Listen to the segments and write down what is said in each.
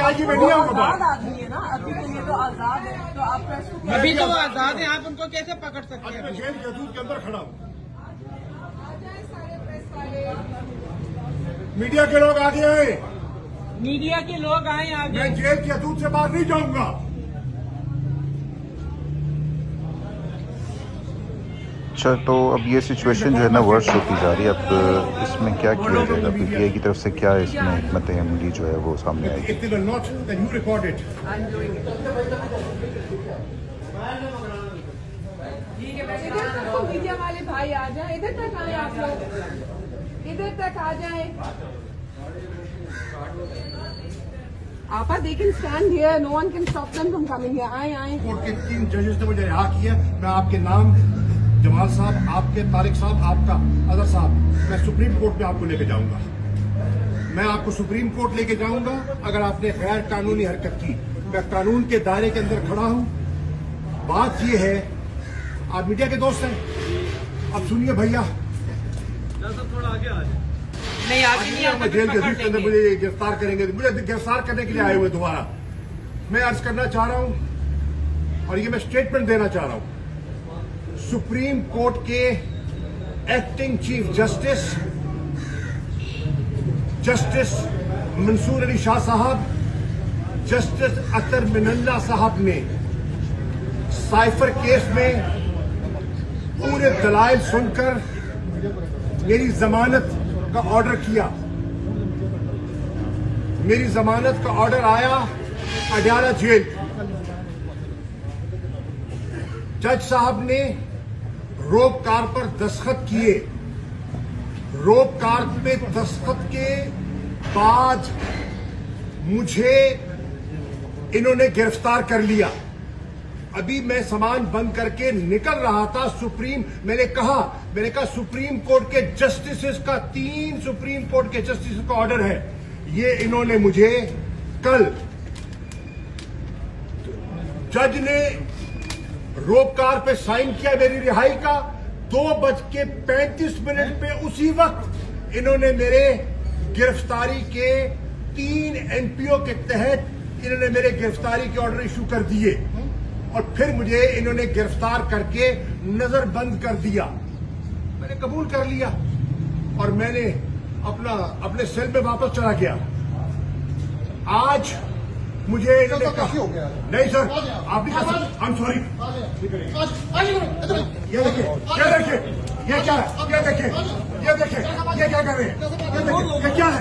ताकि मैं नहीं आऊंगा आजाद आदमी है ना, अभी के लिए तो आजाद है, तो आप प्रेस को अभी तो वो आजाद है, आप उनको कैसे पकड़ सकते मैं हैं? जेल के हदूद के अंदर खड़ा हूँ। मीडिया के लोग आगे आए, मीडिया के लोग आए आगे। मैं जेल की हदूद से बाहर नहीं जाऊंगा। अच्छा, तो अब ये सिचुएशन जो है ना वर्स्ट होती जा रही है। अब इसमें क्या किया जाएगा? पीटीआई की तरफ से क्या इसमें हिकमत अमली जो है वो सामने आएगी? If they will not, then you record it. इधर तक तो मीडिया वाले भाई आ जाए, इधर तक आए आप लोग, इधर तक आ जाए। आपा they can stand here, no one can stop them from coming here. आए आए। कोर्ट के 3 जजेस ने मुझे रिहा किया। मैं आपके नाम जमाल साहब, आपके तारिक साहब, आपका अजहर साहब, मैं सुप्रीम कोर्ट में आपको लेके जाऊंगा। मैं आपको सुप्रीम कोर्ट लेके जाऊंगा अगर आपने गैर कानूनी हरकत की। मैं कानून के दायरे के अंदर खड़ा हूं। बात यह है, आप मीडिया के दोस्त हैं, अब सुनिए भैया, नहीं आगे नहीं मैं जेल के हदूद के अंदर मुझे गिरफ्तार करेंगे, मुझे गिरफ्तार करने के लिए आए हुए दोबारा। मैं अर्ज करना चाह रहा हूं और ये मैं स्टेटमेंट देना चाह रहा हूं। सुप्रीम कोर्ट के acting chief justice Mansoor Ali Shah sahab, justice अतर मिनल्ला साहब ने साइफर केस में पूरे दलाइल सुनकर मेरी जमानत का ऑर्डर किया। मेरी जमानत का ऑर्डर आया अडयाला जेल। जज साहब ने रोप कार पर दस्तखत किए। रोप कार पे दस्तखत के बाद मुझे इन्होंने गिरफ्तार कर लिया। अभी मैं सामान बंद करके निकल रहा था। मैंने कहा सुप्रीम कोर्ट के जस्टिसेस का 3 सुप्रीम कोर्ट के जस्टिसेस का ऑर्डर है। ये इन्होंने मुझे कल जज ने रोप कार पे साइन किया मेरी रिहाई का। 2:35 पे उसी वक्त इन्होंने मेरे गिरफ्तारी के 3 एनपीओ के तहत इन्होंने मेरे गिरफ्तारी के ऑर्डर इशू कर दिए और फिर मुझे इन्होंने गिरफ्तार करके नजरबंद कर दिया। मैंने कबूल कर लिया और मैंने अपने सेल में वापस चला गया। आज मुझे इन्होंने कहा नहीं सर, आप नहीं कर सकते, आई एम सॉरी। ये देखिए, ये क्या है? ये देखिए, ये क्या कर रहे हैं? ये क्या है?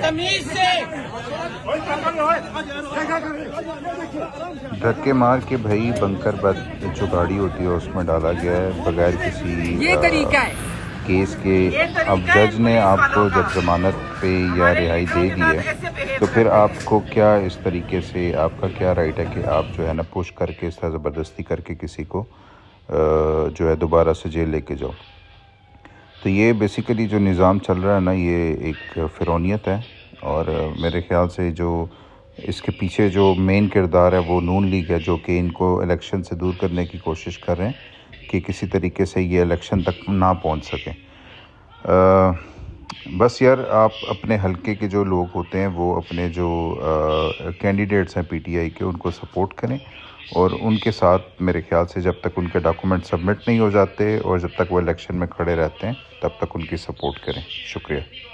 तमीज से धक्के मार के भाई बंकर बद जो गाड़ी होती है उसमें डाला गया है बगैर किसी ये तरीका है केस के। अब जज ने आपको जब जमानत पे या रिहाई दे दी है तो फिर आपको क्या इस तरीके से आपका क्या राइट है कि आप जो है ना पुश करके इस तरह ज़बरदस्ती करके किसी को जो है दोबारा से जेल लेके जाओ? तो ये बेसिकली जो निज़ाम चल रहा है ना, ये एक फ़िरौनियत है और मेरे ख्याल से जो इसके पीछे जो मेन किरदार है वो नून लीग है, जो कि इनको इलेक्शन से दूर करने की कोशिश कर रहे हैं कि किसी तरीके से ये इलेक्शन तक ना पहुंच सकें। बस यार, आप अपने हलके के जो लोग होते हैं वो अपने जो कैंडिडेट्स हैं पीटीआई के, उनको सपोर्ट करें और उनके साथ मेरे ख्याल से जब तक उनके डॉक्यूमेंट सबमिट नहीं हो जाते और जब तक वो इलेक्शन में खड़े रहते हैं तब तक उनकी सपोर्ट करें। शुक्रिया।